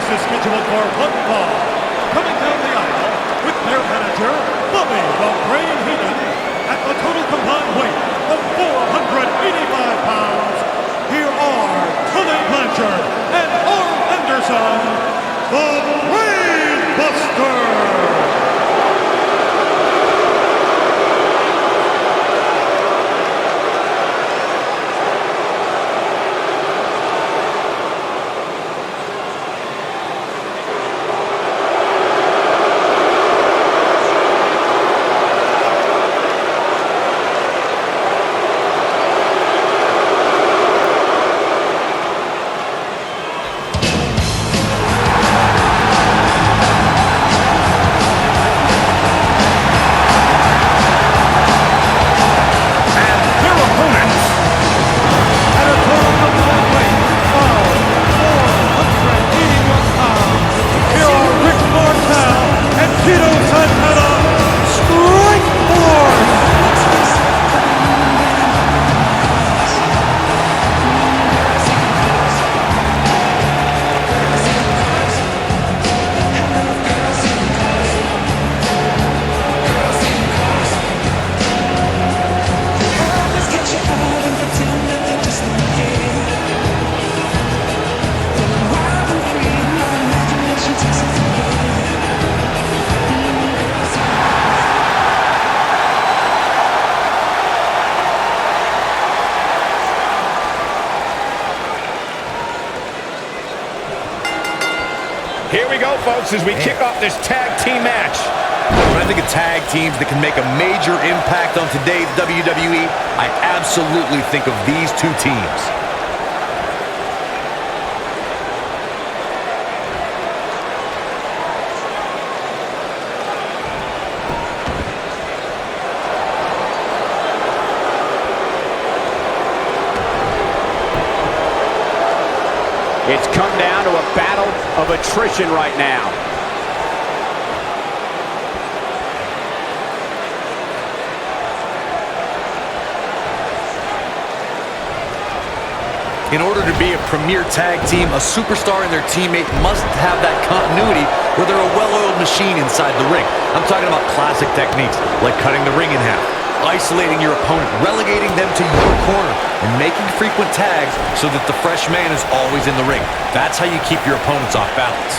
contest is scheduled for one fall. Coming down the aisle with their manager, Bobby the Brain Heenan, at the total combined weight of 485 pounds, here are Tully Blanchard and Arn Anderson, the Brain Buster. Tito, Santana, strike force! Here we go, folks, as we kick off this tag team match. When I think of tag teams that can make a major impact on today's WWE, I absolutely think of these two teams. It's come down to a battle of attrition right now. In order to be a premier tag team, a superstar and their teammate must have that continuity where they're a well-oiled machine inside the ring. I'm talking about classic techniques like cutting the ring in half, isolating your opponent, relegating them to your corner, and making frequent tags so that the fresh man is always in the ring. That's how you keep your opponents off balance.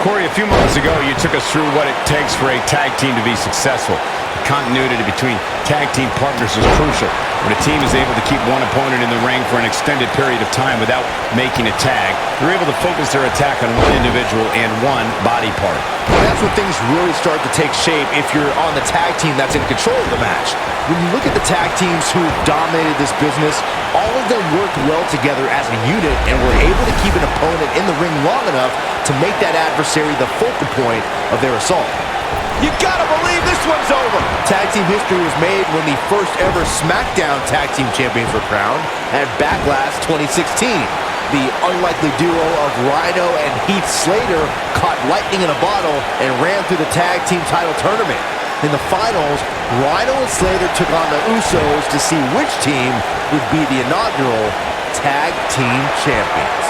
Corey, a few moments ago, you took us through what it takes for a tag team to be successful. The continuity between tag team partners is crucial. When a team is able to keep one opponent in the ring for an extended period of time without making a tag, they're able to focus their attack on one individual and one body part. Well, that's when things really start to take shape if you're on the tag team that's in control of the match. When you look at the tag teams who dominated this business, all of them worked well together as a unit and were able to keep an opponent in the ring long enough to make that adversary the focal point of their assault. You gotta believe this one's over! Tag team history was made when the first ever SmackDown Tag Team Champions were crowned at Backlash 2016. The unlikely duo of Rhino and Heath Slater caught lightning in a bottle and ran through the tag team title tournament. In the finals, Rhino and Slater took on the Usos to see which team would be the inaugural Tag Team Champions.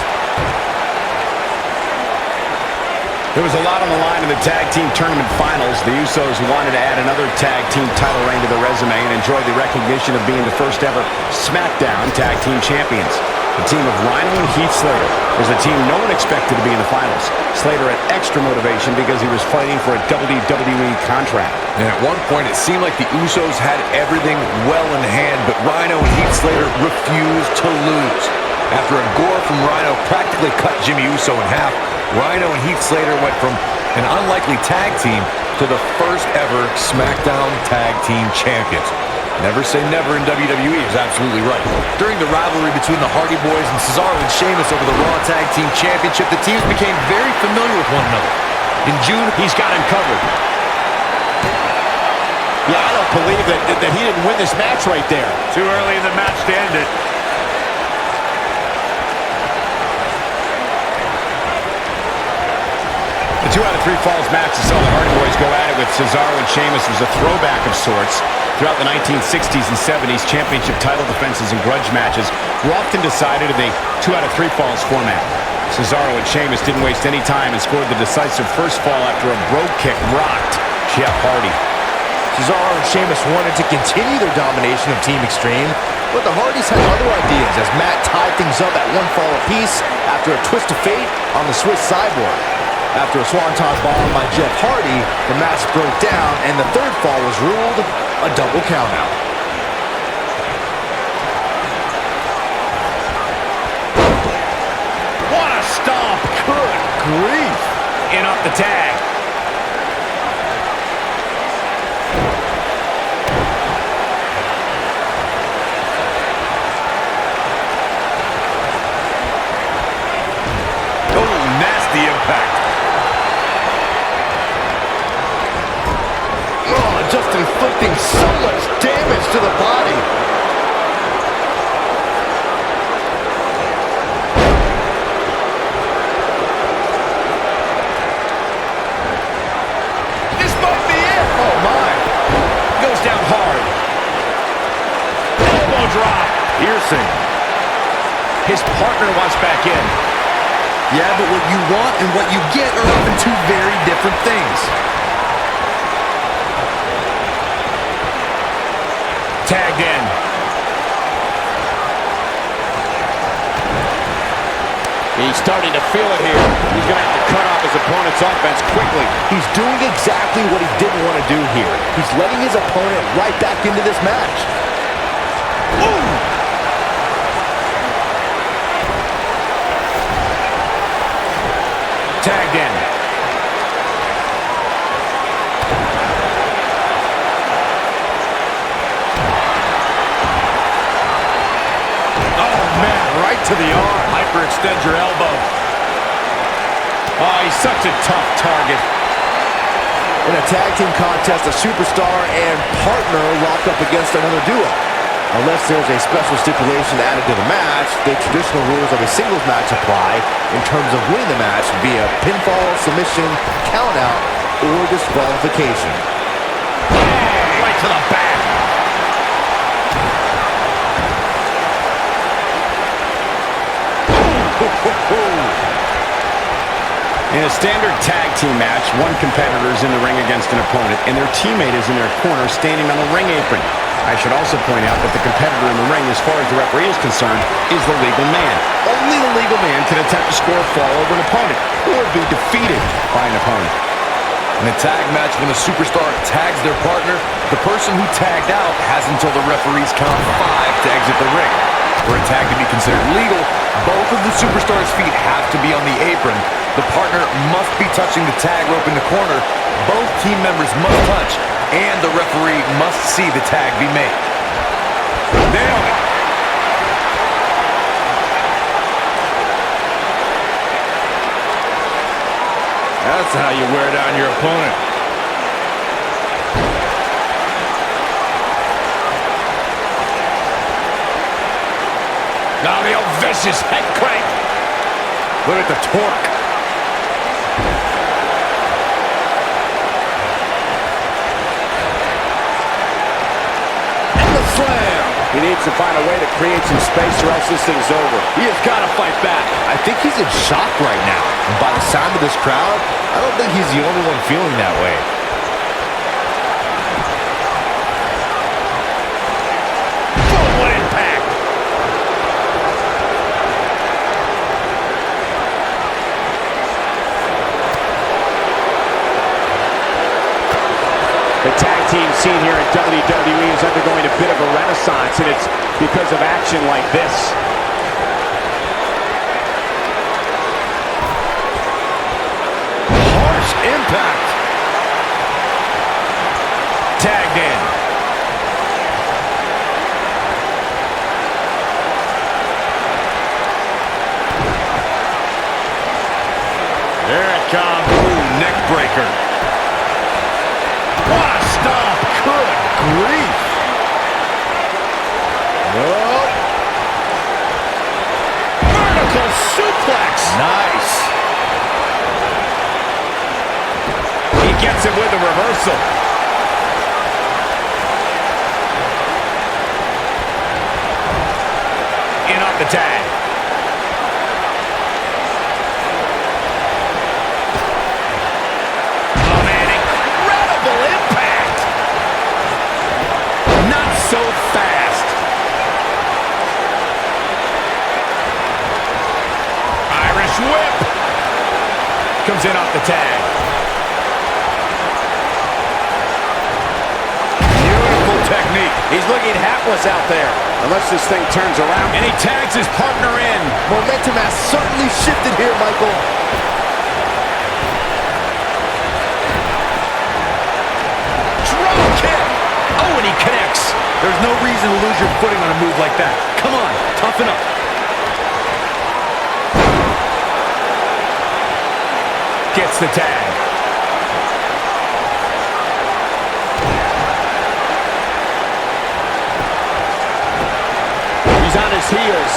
There was a lot on the line in the tag team tournament finals. The Usos wanted to add another tag team title reign to their resume and enjoy the recognition of being the first ever SmackDown Tag Team Champions. The team of Rhino and Heath Slater was the team no one expected to be in the finals. Slater had extra motivation because he was fighting for a WWE contract. And at one point, it seemed like the Usos had everything well in hand, but Rhino and Heath Slater refused to lose. After a gore from Rhino practically cut Jimmy Uso in half, Rhino and Heath Slater went from an unlikely tag team to the first ever SmackDown Tag Team Champions. Never say never in WWE is absolutely right. During the rivalry between the Hardy Boys and Cesaro and Sheamus over the Raw Tag Team Championship, the teams became very familiar with one another. In June, He's got him covered. Yeah, I don't believe that he didn't win this match right there. Too early in the match to end it. The 2 out of 3 falls match to saw the Hardy Boys go at it with Cesaro and Sheamus was a throwback of sorts. Throughout the 1960s and 70s, championship title defenses and grudge matches were often decided in a 2 out of 3 falls format. Cesaro and Sheamus didn't waste any time and scored the decisive first fall after a brogue kick rocked Jeff Hardy. Cesaro and Sheamus wanted to continue their domination of Team Extreme, but the Hardys had other ideas as Matt tied things up at 1 fall apiece after a twist of fate on the Swiss Cyborg. After a swanton bomb by Jeff Hardy, the match broke down and the 3rd fall was ruled a double countout. What a stomp! Good grief! In off the tag. Oh, nasty impact. Just inflicting so much damage to the body. This might be it. Oh, my. Goes down hard. Elbow drop. Piercing. His partner wants back in. Yeah, but what you want and what you get are often 2 very different things. Tagged in. He's starting to feel it here. He's going to have to cut off his opponent's offense quickly. He's doing exactly what he didn't want to do here. He's letting his opponent right back into this match. Ooh! Tagged in. Right to the arm. Hyperextend your elbow. Oh, he's such a tough target. In a tag team contest, a superstar and partner locked up against another duo. Unless there's a special stipulation added to the match, the traditional rules of a singles match apply in terms of winning the match via pinfall, submission, countout, or disqualification. Right to the back. In a standard tag team match, one competitor is in the ring against an opponent, and their teammate is in their corner standing on the ring apron. I should also point out that the competitor in the ring, as far as the referee is concerned, is the legal man. Only the legal man can attempt to score a fall over an opponent, or be defeated by an opponent. In a tag match, when a superstar tags their partner, the person who tagged out has until the referees count 5 to exit the ring. For a tag to be considered legal, both of the superstars' feet have to be on the apron. The partner must be touching the tag rope in the corner. Both team members must touch, and the referee must see the tag be made. Nailed it. That's how you wear down your opponent. Now the old vicious head crank. Look at the torque. And the slam. He needs to find a way to create some space or else this thing's over. He has got to fight back. I think he's in shock right now. And by the sound of this crowd, I don't think he's the only one feeling that way. What impact. The tag team scene here in WWE is undergoing a bit of a renaissance, and it's because of action like this. Harsh impact. Tagged in. There it comes. Ooh, neck breaker. What a stomp. Good grief. Oh. Vertical suplex. Nice. He gets it with a reversal. the tag. Oh, man, incredible impact. Not so fast. Irish whip. Comes in off the tag. Beautiful technique. He's looking hapless out there. Unless this thing turns around. And he tags his partner in. Momentum has certainly shifted here, Michael. Drop kick. Oh, and he connects. There's no reason to lose your footing on a move like that. Come on, toughen up. Gets the tag. He's on his heels.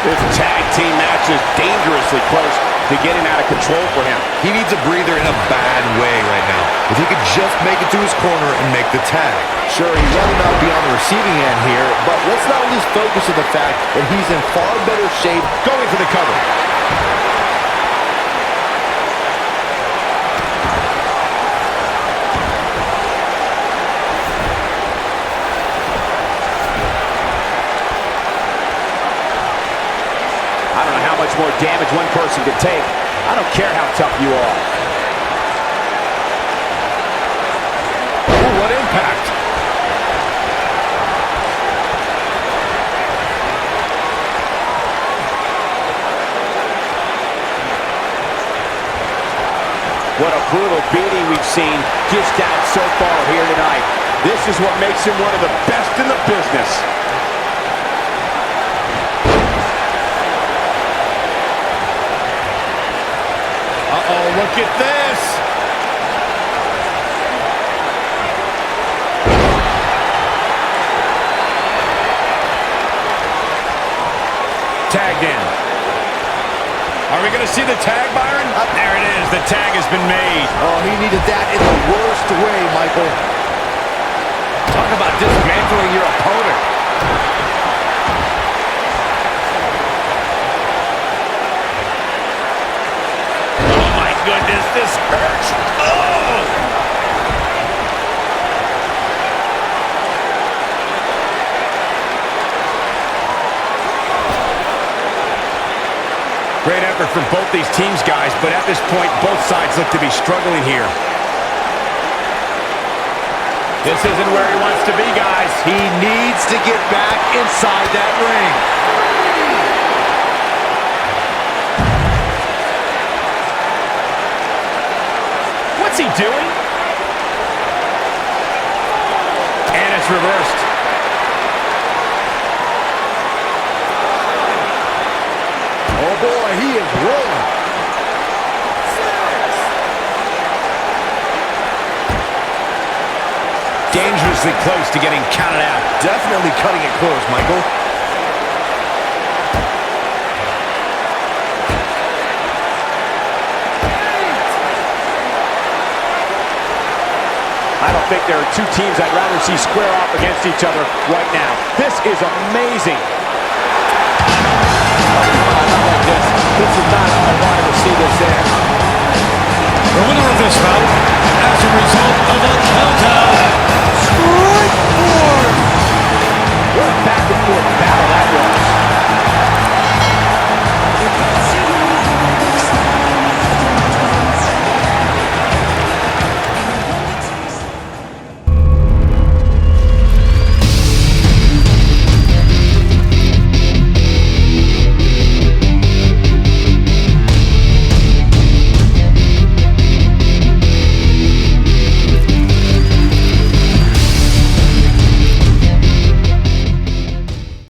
This tag team match is dangerously close to getting out of control for him. He needs a breather in a bad way right now. If he could just make it to his corner and make the tag. Sure, he'd rather not be on the receiving end here, but let's not lose focus of the fact that he's in far better shape Going for the cover. I don't know how much more damage one person could take. I don't care how tough you are. Oh, what impact. What a brutal beating we've seen dished out so far here tonight. This is what makes him one of the best in the business. Uh-oh, look at this. Tagged in. Are we going to see the tag, Byron? There it is. The tag has been made. Oh, he needed that in the worst way, Michael. Talk about dismantling your opponent. Oh, my goodness. This hurts. Oh! Great effort from both these teams, guys, but at this point, both sides look to be struggling here. This isn't where he wants to be, guys. He needs to get back inside that ring. What's he doing? And it's reversed. Oh, boy, he is rolling. Dangerously close to getting counted out. Definitely cutting it close, Michael. I don't think there are two teams I'd rather see square off against each other right now. This is amazing. This is not how I wanted to see this end. The winner of this bout, as a result of a countout.